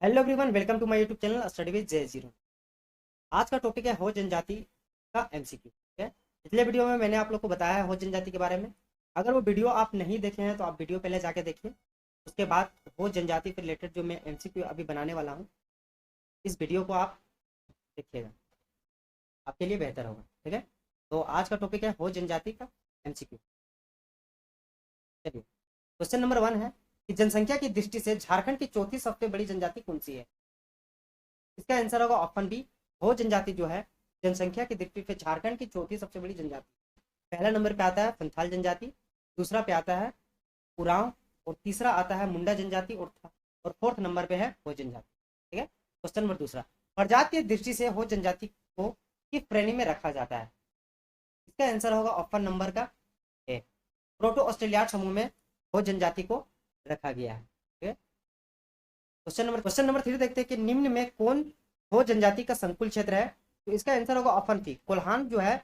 Hello everyone, welcome to my YouTube channel study with Jai zero. आज का topic है हो जनजाति का एमसीक्यू। ठीक है, पिछले वीडियो में मैंने आप लोग को बताया है हो जनजाति के बारे में। अगर वो वीडियो आप नहीं देखे हैं तो आप वीडियो पहले जाके देखिए। उसके बाद हो जनजाति से रिलेटेड जो मैं एमसीक्यू अभी बनाने वाला हूँ, इस वीडियो को आप देखिएगा, आपके लिए बेहतर होगा। ठीक है, तो आज का टॉपिक है हो जनजाति का एमसीक्यू। चलिए, क्वेश्चन नंबर 1 है कि जनसंख्या की दृष्टि से झारखंड की चौथी सबसे बड़ी जनजाति कौन सी है। इसका आंसर होगा ऑप्शन बी, हो जनजाति जो है जनसंख्या की दृष्टि से झारखंड की चौथी सबसे बड़ी जनजाति। पहला नंबर पे आता है संथाल जनजाति, दूसरा पे आता है उरांव, और तीसरा आता है मुंडा जनजाति, और फोर्थ नंबर पे है हो जनजाति। ठीक है, क्वेश्चन नंबर दूसरा, प्रजातीय दृष्टि से हो जनजाति को किस श्रेणी में रखा जाता है। इसका आंसर होगा ऑप्शन नंबर का ए, प्रोटो ऑस्ट्रेलियाड समूह में हो जनजाति को रखा गया है। ठीक है, क्वेश्चन नंबर 3 देखते हैं कि निम्न में कौन हो जनजाति का संकुल क्षेत्र है। तो इसका आंसर होगा ऑप्शन सी, कोल्हान जो है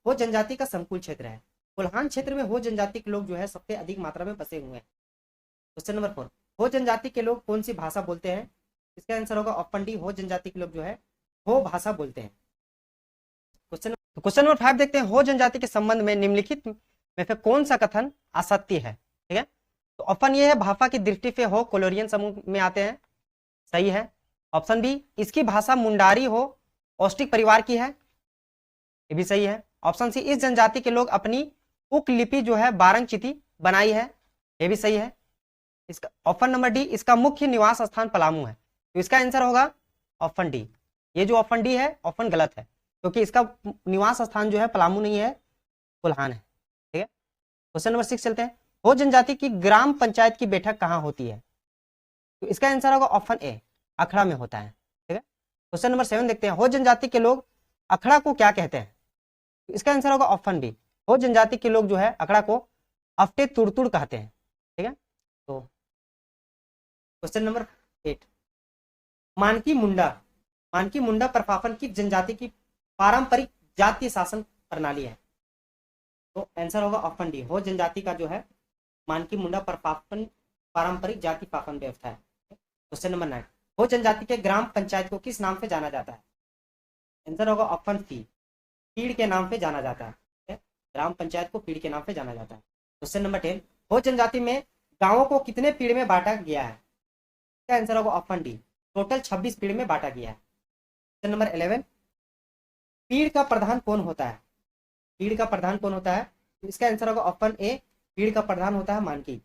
हो जनजाति का संकुल क्षेत्र है। कोल्हान क्षेत्र में हो जनजाति के लोग जो है सबसे अधिक मात्रा में बसे हुए हैं। क्वेश्चन नंबर 4, हो जनजाति के लोग कौन सी भाषा बोलते हैं। इसका आंसर होगा ऑप्शन डी, हो जनजाति के लोग जो है हो भाषा बोलते हैं। क्वेश्चन नंबर 5 देखते हैं, हो जनजाति के संबंध में निम्नलिखित में से कौन सा कथन असत्य है। ठीक है, तो ऑप्शन ये है, भाषा की दृष्टि से हो कोलोरियन समूह में आते हैं, सही है। ऑप्शन बी, इसकी भाषा मुंडारी हो औष्टिक परिवार की है, ये भी सही है। ऑप्शन सी, इस जनजाति के लोग अपनी उक लिपि जो है बारंग चिति बनाई है, ये भी सही है। इसका ऑप्शन नंबर डी, इसका मुख्य निवास स्थान पलामू है, तो इसका आंसर होगा ऑप्शन डी। ये जो ऑप्शन डी है ऑप्शन गलत है, क्योंकि इसका निवास स्थान जो है पलामू नहीं है, कोल्हान है। ठीक है, क्वेश्चन नंबर 6 चलते हैं, हो जनजाति की ग्राम पंचायत की बैठक कहाँ होती है। तो इसका आंसर होगा ऑप्शन ए, अखड़ा में होता है। ठीक है, क्वेश्चन नंबर 7 देखते हैं, हो जनजाति के लोग अखड़ा को क्या कहते हैं। तो इसका आंसर होगा ऑप्शन बी, हो जनजाति के लोग जो है अखड़ा को अफ्टे तुड़तुड़ कहते हैं। ठीक है, तो क्वेश्चन नंबर 8, मानकी मुंडा प्रशासन किस जनजाति की पारंपरिक जातीय शासन प्रणाली है। तो आंसर होगा ऑप्शन डी, हो जनजाति का जो है मानकी मुंडा प्रशासन पारंपरिक जाति शासन व्यवस्था है। क्वेश्चन नंबर 9, हो जनजाति के ग्राम पंचायत को किस नाम से जाना जाता है। आंसर होगा ऑप्शन सी, पीड़ के नाम से जाना जाता है। ग्राम पंचायत को पीड़ के नाम से जाना जाता है। क्वेश्चन नंबर 10, हो जनजाति में गांवों को कितने पीड़ में बांटा गया है। इसका आंसर होगा ऑप्शन डी, टोटल 26 पीड़ में बांटा गया है। क्वेश्चन नंबर 11, पीड़ का प्रधान कौन होता है। पीड़ का प्रधान कौन होता है। इसका आंसर होगा ऑप्शन ए, पीड़ का प्रधान होता है मानकी।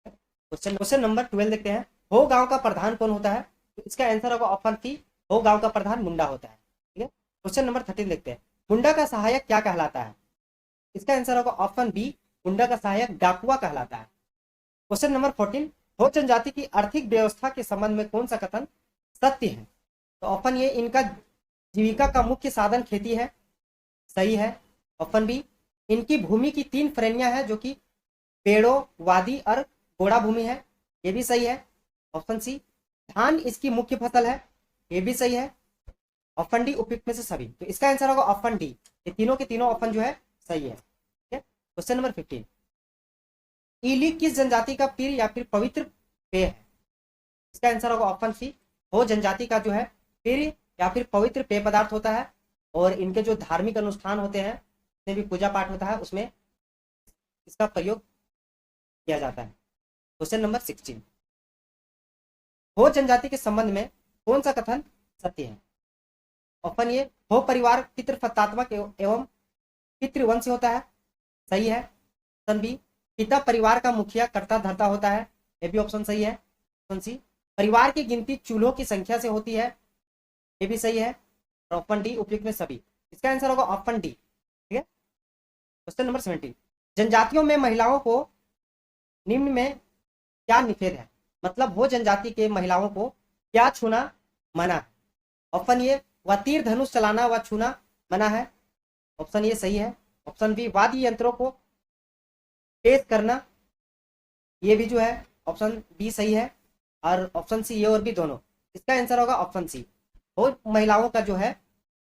क्वेश्चन नंबर 12 देखते हैं, हो गांव का प्रधान कौन होता है। तो इसका आंसर होगा ऑप्शन सी, हो गांव का प्रधान मुंडा होता है। ठीक है, क्वेश्चन नंबर 13 देखते हैं, मुंडा का सहायक क्या कहलाता है। इसका आंसर होगा ऑप्शन बी, मुंडा का सहायक डाकुआ कहलाता है। क्वेश्चन नंबर 14, हो जनजाति की आर्थिक व्यवस्था के संबंध में कौन सा कथन सत्य है। तो ऑप्शन ए, इनका जीविका का मुख्य साधन खेती है, सही है। ऑप्शन बी, इनकी भूमि की 3 श्रेणियां हैं जो कि पेड़ों, वादी और गोड़ा भूमि है, ये भी सही है। ऑप्शन सी, धान इसकी मुख्य फसल है, ये भी सही है। ऑप्शन डी, उपयुक्त में से सभी। तो इसका आंसर होगा ऑप्शन डी, ये तीनों के तीनों ऑप्शन जो है सही है। ठीक है, क्वेश्चन नंबर 15, ईली किस जनजाति का पीर या फिर पवित्र पेय है। इसका आंसर होगा ऑप्शन सी, हो जनजाति का जो है पीर या फिर पवित्र पेय पदार्थ होता है, और इनके जो धार्मिक अनुष्ठान होते हैं, जितने भी पूजा पाठ होता है उसमें इसका प्रयोग किया जाता है। क्वेश्चन नंबर 16, हो जनजाति के संबंध में कौन सा कथन सत्य है। ऑप्शन ए, हो परिवार पितृसत्तात्मक एवं पितृवंश होता है, सही है। ऑप्शन बी, पिता परिवार का मुखिया कर्ता धर्ता होता है, ये भी ऑप्शन सही है। ऑप्शन सी, परिवार की गिनती चूल्हों की संख्या से होती है, ये भी सही है। और ऑप्शन डी, उपयुक्त में सभी। इसका आंसर होगा ऑप्शन डी। ठीक है, क्वेश्चन नंबर 17, जनजातियों में महिलाओं को निम्न में क्या निषेध है। मतलब हो जनजाति के महिलाओं को क्या छूना मना है। ऑप्शन ए, व तीर धनुष चलाना व छूना मना है, ऑप्शन ए सही है। ऑप्शन बी, वाद्य यंत्रों को पेश करना, ये भी जो है ऑप्शन बी सही है। और ऑप्शन सी, ये और भी दोनों। इसका आंसर होगा ऑप्शन सी, वो महिलाओं का जो है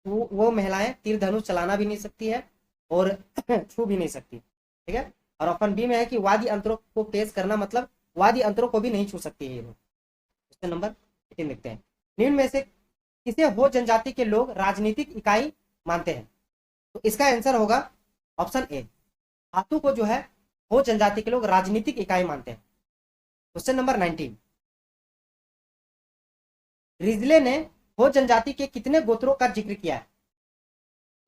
वो महिलाएं तीर धनुष चलाना भी नहीं सकती है और छू भी नहीं सकती। ठीक है, और ऑप्शन बी में है कि वाद्य यंत्रों को पेश करना, मतलब वाद्य यंत्रों को भी नहीं छू सकती है ये लोग। क्वेश्चन नंबर 18 देखते हैं, निम्न में से किसे हो जनजाति के लोग राजनीतिक इकाई मानते हैं? तो इसका आंसर होगा ऑप्शन ए, धातु को जो है हो जनजाति के लोग राजनीतिक इकाई मानते हैं। क्वेश्चन नंबर 19, रिजले ने हो जनजाति के कितने गोत्रों का जिक्र किया है?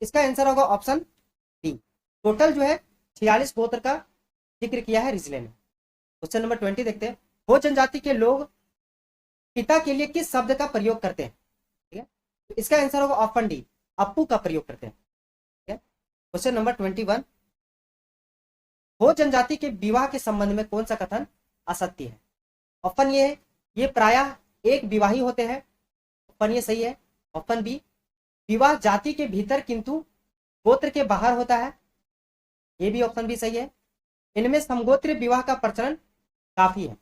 इसका आंसर होगा ऑप्शन डी, टोटल जो है 46 गोत्र का जिक्र किया है रिजले ने। क्वेश्चन नंबर 20 देखते हैं, हो जनजाति के लोग पिता के लिए किस शब्द का प्रयोग करते हैं? ठीक है, तो इसका आंसर होगा ऑप्शन डी, अप्पू का प्रयोग करते हैं। ठीक है, क्वेश्चन नंबर 21, हो जनजाति के विवाह के संबंध में कौन सा कथन असत्य है? ऑप्शन ये है, ये प्रायः एक विवाही होते हैं, ऑप्शन ये सही है। ऑप्शन बी, विवाह जाति के भीतर किंतु गोत्र के बाहर होता है, ये भी ऑप्शन बी सही है। इनमें समगोत्रीय विवाह का प्रचलन काफी है,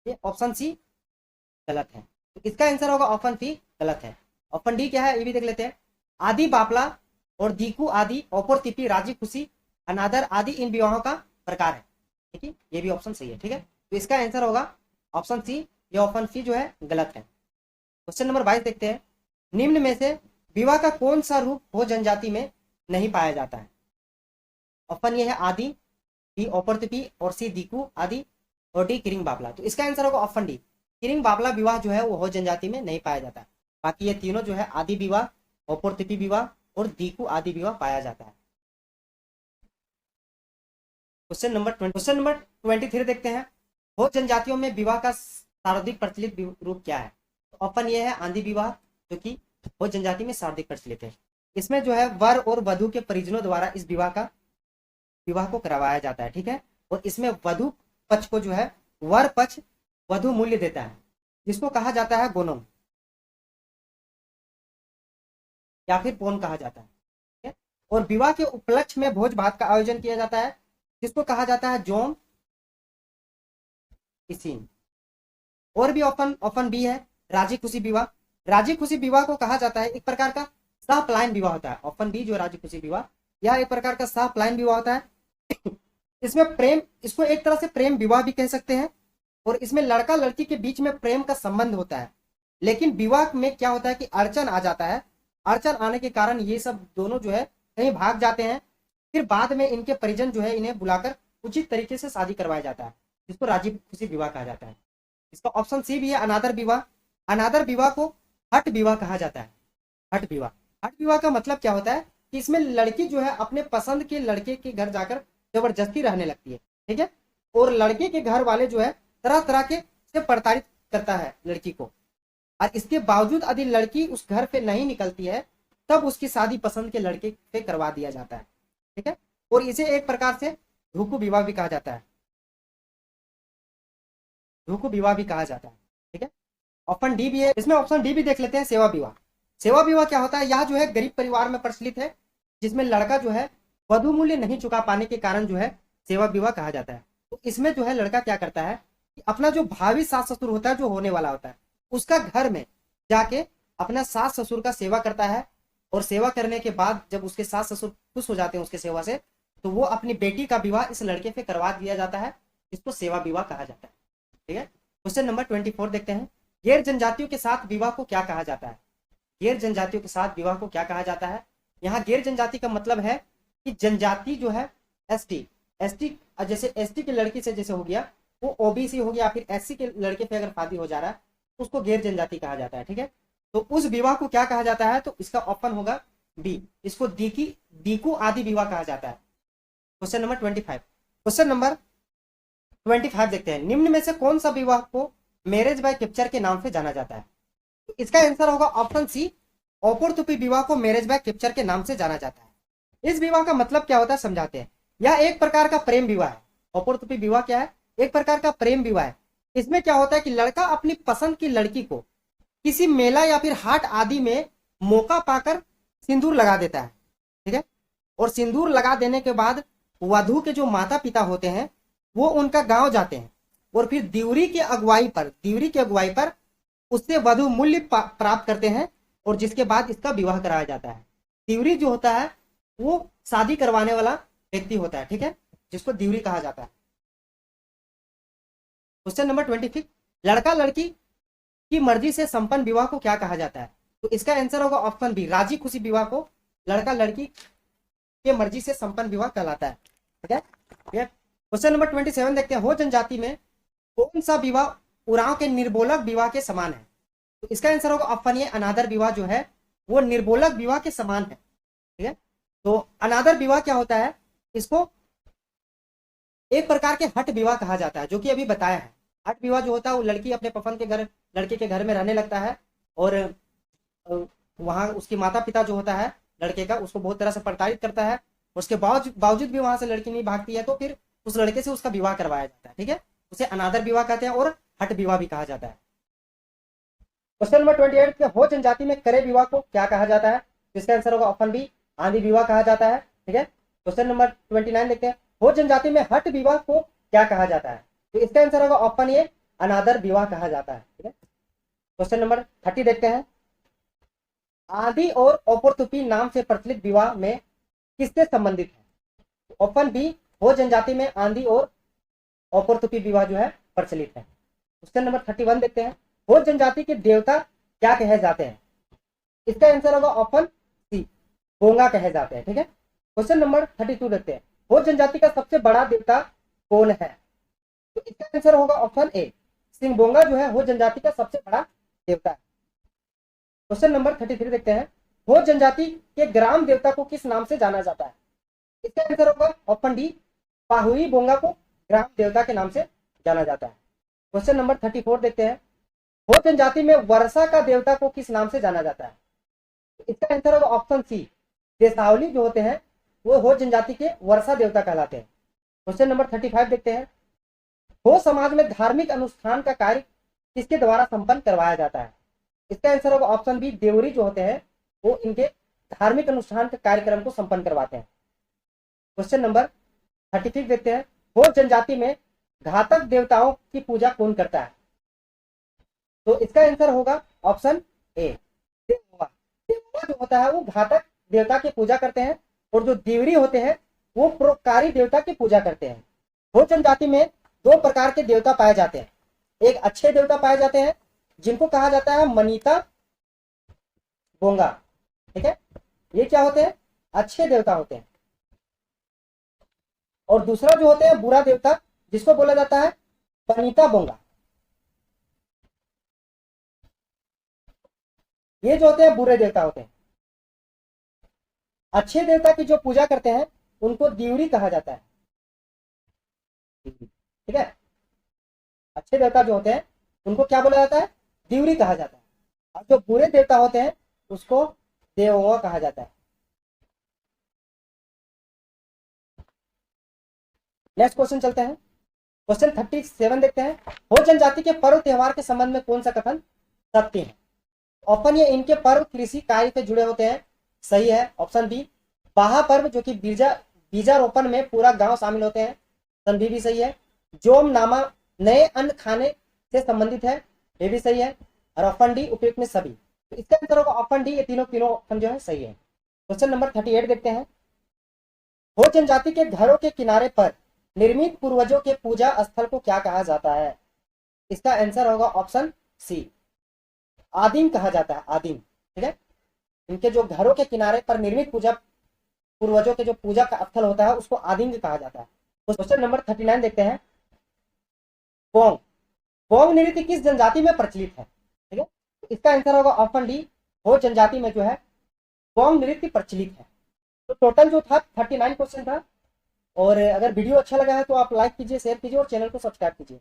ये ऑप्शन सी गलत है। तो इसका आंसर होगा ऑप्शन सी गलत है। ऑप्शन डी क्या है ये भी देख लेते हैं, आदि बापला और दीकू आदि ओपर तिपी राजी खुशी अनादर आदि इन विवाहों का प्रकार है। ठीक है, ये भी ऑप्शन सही है। ठीक है, तो इसका आंसर होगा ऑप्शन सी, ये ऑप्शन सी जो है गलत है। क्वेश्चन नंबर 22 देखते हैं, निम्न में से विवाह का कौन सा रूप हो जनजाति में नहीं पाया जाता है? ऑप्शन ये है आदि, बी ओपर्तिपी और सी दीकू आदि और डी किरिंग बापला। तो इसका आंसर होगा ऑप्शन डी, किरिंग बापला विवाह जो है वो हो जनजाति में नहीं पाया जाता है। बाकी ये तीनों जो है आदि विवाह, ओपर्तिपी विवाह और दीकू आदि विवाह पाया जाता है। क्वेश्चन नंबर 23 देखते हैं, हो जनजातियों में विवाह का सर्वाधिक प्रचलित रूप क्या है? तो ऑप्शन ये है आंधी विवाह, जो कि हो जनजाति में सर्वाधिक प्रचलित है। इसमें जो है वर और वधु के परिजनों द्वारा इस विवाह को करवाया जाता है। ठीक है, और इसमें वधु पक्ष को जो है वर पक्ष वधु मूल्य देता है, जिसको कहा जाता है गोनम या फिर पोन कहा जाता है। ठीक है, और विवाह के उपलक्ष्य में भोज भात का आयोजन किया जाता है, जिसको कहा जाता है जोम इसीन। और भी ऑप्शन बी है राजी खुशी विवाह। राजी खुशी विवाह को कहा जाता है एक प्रकार का सह पलायन विवाह होता है। ऑप्शन बी जो राजी खुशी विवाह, यह एक प्रकार का सह पलायन विवाह होता है। इसमें प्रेम, इसको एक तरह से प्रेम विवाह भी कह सकते हैं, और इसमें लड़का लड़की के बीच में प्रेम का संबंध होता है। लेकिन विवाह में क्या होता है कि अड़चन आ जाता है, अड़चन आने के कारण ये सब दोनों जो है कहीं भाग जाते हैं, फिर बाद में इनके परिजन जो है इन्हें बुलाकर उचित तरीके से शादी करवाया जाता है, जिसको राजी खुशी विवाह कहा जाता है। इसका ऑप्शन सी भी है अनादर विवाह। अनादर विवाह को हट विवाह कहा जाता है। हट विवाह, हट विवाह का मतलब क्या होता है कि इसमें लड़की जो है अपने पसंद के लड़के के घर जाकर जबरदस्ती रहने लगती है। ठीक है, और लड़के के घर वाले जो है तरह तरह के से प्रताड़ित करता है लड़की को, और इसके बावजूद यदि लड़की उस घर पे नहीं निकलती है तब उसकी शादी पसंद के लड़के पे करवा दिया जाता है। ठीक है, और इसे एक प्रकार से धूकू विवाह भी कहा जाता है, धूकू विवाह भी कहा जाता है। ठीक है, ऑप्शन डी भी है, इसमें ऑप्शन डी भी देख लेते हैं, सेवा विवाह। सेवा विवाह क्या होता है? यह जो है गरीब परिवार में प्रचलित है, जिसमें लड़का जो है वधु मूल्य नहीं चुका पाने के कारण जो है सेवा विवाह कहा जाता है। तो इसमें जो है लड़का क्या करता है कि अपना जो भावी सास ससुर होता है, जो होने वाला होता है, उसका घर में जाके अपना सास ससुर का सेवा करता है, और सेवा करने के बाद जब उसके सास ससुर खुश हो जाते हैं उसके सेवा से, तो वो अपनी बेटी का विवाह इस लड़के से करवा दिया जाता है, जिसको सेवा विवाह कहा जाता है। ठीक है, क्वेश्चन नंबर 24 देखते हैं, गैर जनजातियों के साथ विवाह को क्या कहा जाता है? गैर जनजातियों के साथ विवाह को क्या कहा जाता है? यहाँ गैर जनजाति का मतलब है कि जनजाति जो है एसटी जैसे एसटी की लड़की से जैसे हो गया वो ओबीसी हो गया, फिर एससी के लड़के पे अगर शादी हो जा रहा है तो उसको गैर जनजाति कहा जाता है। ठीक है, तो उस विवाह को क्या कहा जाता है? तो इसका ऑप्शन होगा बी, इसको दीकू आदि विवाह कहा जाता है। क्वेश्चन नंबर 25, क्वेश्चन नंबर 25 देखते हैं, निम्न में से कौन सा विवाह को मैरिज बाय कैप्चर के नाम से जाना जाता है? इसका आंसर होगा ऑप्शन सी, ओपोरतुपी विवाह को मैरिज बाय कैप्चर के नाम से जाना जाता है। इस विवाह का मतलब क्या होता है समझाते हैं। यह एक प्रकार का प्रेम विवाह है। ओपोरतुपी विवाह क्या है? एक प्रकार का प्रेम विवाह है। इसमें क्या होता है कि लड़का अपनी पसंद की लड़की को किसी मेला या फिर हाट आदि में मौका पाकर सिंदूर लगा देता है। ठीक है, और सिंदूर लगा देने के बाद वधु के जो माता पिता होते हैं वो उनका गांव जाते हैं, और फिर दिवरी की अगुवाई पर उससे वधु मूल्य प्राप्त करते हैं, और जिसके बाद इसका विवाह कराया जाता है। दिवरी जो होता है वो शादी करवाने वाला व्यक्ति होता है। ठीक है, जिसको दिवरी कहा जाता है। क्वेश्चन नंबर 26, लड़का लड़की की मर्जी से संपन्न विवाह को क्या कहा जाता है? तो इसका आंसर होगा ऑप्शन बी, राजी खुशी विवाह को लड़का लड़की के मर्जी से संपन्न विवाह कहलाता है। ठीक है। क्वेश्चन नंबर 27 देखते हैं, हो जनजाति में कौन सा विवाह उरांव के निर्बोलक विवाह के समान है? तो इसका आंसर होगा ऑप्शन ए, अनादर विवाह जो है वो निर्बोलक विवाह के समान है। ठीक है। तो अनादर विवाह क्या होता है? इसको एक प्रकार के हट विवाह कहा जाता है, जो कि अभी बताया है। हट विवाह जो होता है वो लड़की अपने पसंद के घर, लड़के के घर में रहने लगता है और वहां उसके माता पिता जो होता है लड़के का, उसको बहुत तरह से प्रताड़ित करता है। उसके बावजूद भी वहां से लड़की नहीं भागती है, तो फिर उस लड़के से उसका विवाह करवाया जाता है। ठीक है। उसे अनादर विवाह कहते हैं और हट विवाह भी कहा जाता है। क्वेश्चन नंबर 28 के हो जनजाति में करे विवाह को क्या कहा जाता है? इसका आंसर होगा ऑप्शन बी, आंधी विवाह कहा जाता है। ठीक है। क्वेश्चन नंबर 29 देखते हैं, हो जनजाति में हट विवाह को क्या कहा जाता है? तो इसका आंसर होगा ऑप्शन ए, अनादर विवाह कहा जाता है। ठीक है। क्वेश्चन नंबर 30 देखते हैं, आंधी और ओपोरतुपी नाम से प्रचलित विवाह में किससे संबंधित है? ऑप्शन बी, हो जनजाति में आंधी और ओपोरतुपी विवाह जो है प्रचलित है। क्वेश्चन नंबर 31 देखते हैं, हो जनजाति के देवता क्या कहे जाते हैं? इसका आंसर होगा ऑप्शन सी, बोंगा कहे जाते हैं। ठीक है। क्वेश्चन नंबर 32 देखते हैं, हो जनजाति का सबसे बड़ा देवता कौन है? तो इसका आंसर होगा ऑप्शन ए, सिंह बोंगा जो है हो जनजाति का सबसे बड़ा देवता है। क्वेश्चन नंबर 33 देखते हैं, हो जनजाति के ग्राम देवता को किस नाम से जाना जाता है? इसका आंसर होगा ऑप्शन डी, पाहुई बोंगा को ग्राम देवता के नाम से जाना जाता है। क्वेश्चन नंबर 34 देखते हैं, हो जनजाति में वर्षा का देवता को किस नाम से जाना जाता है? इसका आंसर होगा ऑप्शन सी, देसावली जो होते हैं वो हो जनजाति के वर्षा देवता कहलाते हैं। क्वेश्चन नंबर 35 देखते हैं, हो समाज में धार्मिक अनुष्ठान का कार्य किसके द्वारा संपन्न करवाया जाता है? इसका आंसर होगा ऑप्शन बी, देवरी जो होते हैं वो इनके धार्मिक अनुष्ठान के कार्यक्रम को संपन्न करवाते हैं। क्वेश्चन नंबर 36 देखते हैं, हो जनजाति में घातक देवताओं की पूजा कौन करता है? तो इसका आंसर होगा ऑप्शन ए, देवोवा। देवोवा जो होता है वो घातक देवता की पूजा करते हैं और जो देवरी होते हैं वो परोपकारी देवता की पूजा करते हैं। हो जनजाति में दो प्रकार के देवता पाए जाते हैं, एक अच्छे देवता पाए जाते हैं जिनको कहा जाता है मनीता बोंगा। ठीक है। ये क्या होते हैं? अच्छे देवता होते हैं। और दूसरा जो होते हैं बुरा देवता, जिसको बोला जाता है पनीता बोंगा। ये जो होते हैं बुरे देवता होते हैं। अच्छे देवता की जो पूजा करते हैं उनको दिवरी कहा जाता है। ठीक है। अच्छे देवता जो होते हैं उनको क्या बोला जाता है? दिवरी कहा जाता है। और जो बुरे देवता होते हैं उसको देवोवा कहा जाता है। नेक्स्ट क्वेश्चन चलते हैं। क्वेश्चन 37 देखते हैं, हो जनजाति के पर्व त्योहार के संबंध में कौन सा कथन सत्य है? ऑप्शन ए, इनके पर्व कृषि कार्य से जुड़े होते हैं, सही है। ऑप्शन बी, बाहा पर्व जो कि बीजारोपण में पूरा गांव शामिल होते हैं, ऑप्शन बी भी सही है। जोम नामा नए अन्न खाने से संबंधित है, ये भी सही है। और ऑप्शन डी, उपयुक्त में सभी। तो इसका आंसर होगा ऑप्शन डी, ये तीनों ऑप्शन जो है सही है। क्वेश्चन नंबर 38 देखते हैं, हो जनजाति के घरों के किनारे पर निर्मित पूर्वजों के पूजा स्थल को क्या कहा जाता है? इसका आंसर होगा ऑप्शन सी, आदिम कहा जाता है, आदिम। ठीक है। इनके जो घरों के किनारे पर निर्मित पूर्वजों के जो पूजा का स्थल होता है उसको आदिम कहा जाता है। तो क्वेश्चन नंबर 39 देखते हैं, पोंग पोंग नृत्य किस जनजाति में प्रचलित है? ठीक है। इसका आंसर होगा ऑप्शन डी, हो जनजाति में जो है पोंग नृत्य प्रचलित है। तो टोटल जो था 39 क्वेश्चन था। और अगर वीडियो अच्छा लगा है तो आप लाइक कीजिए, शेयर कीजिए और चैनल को सब्सक्राइब कीजिए।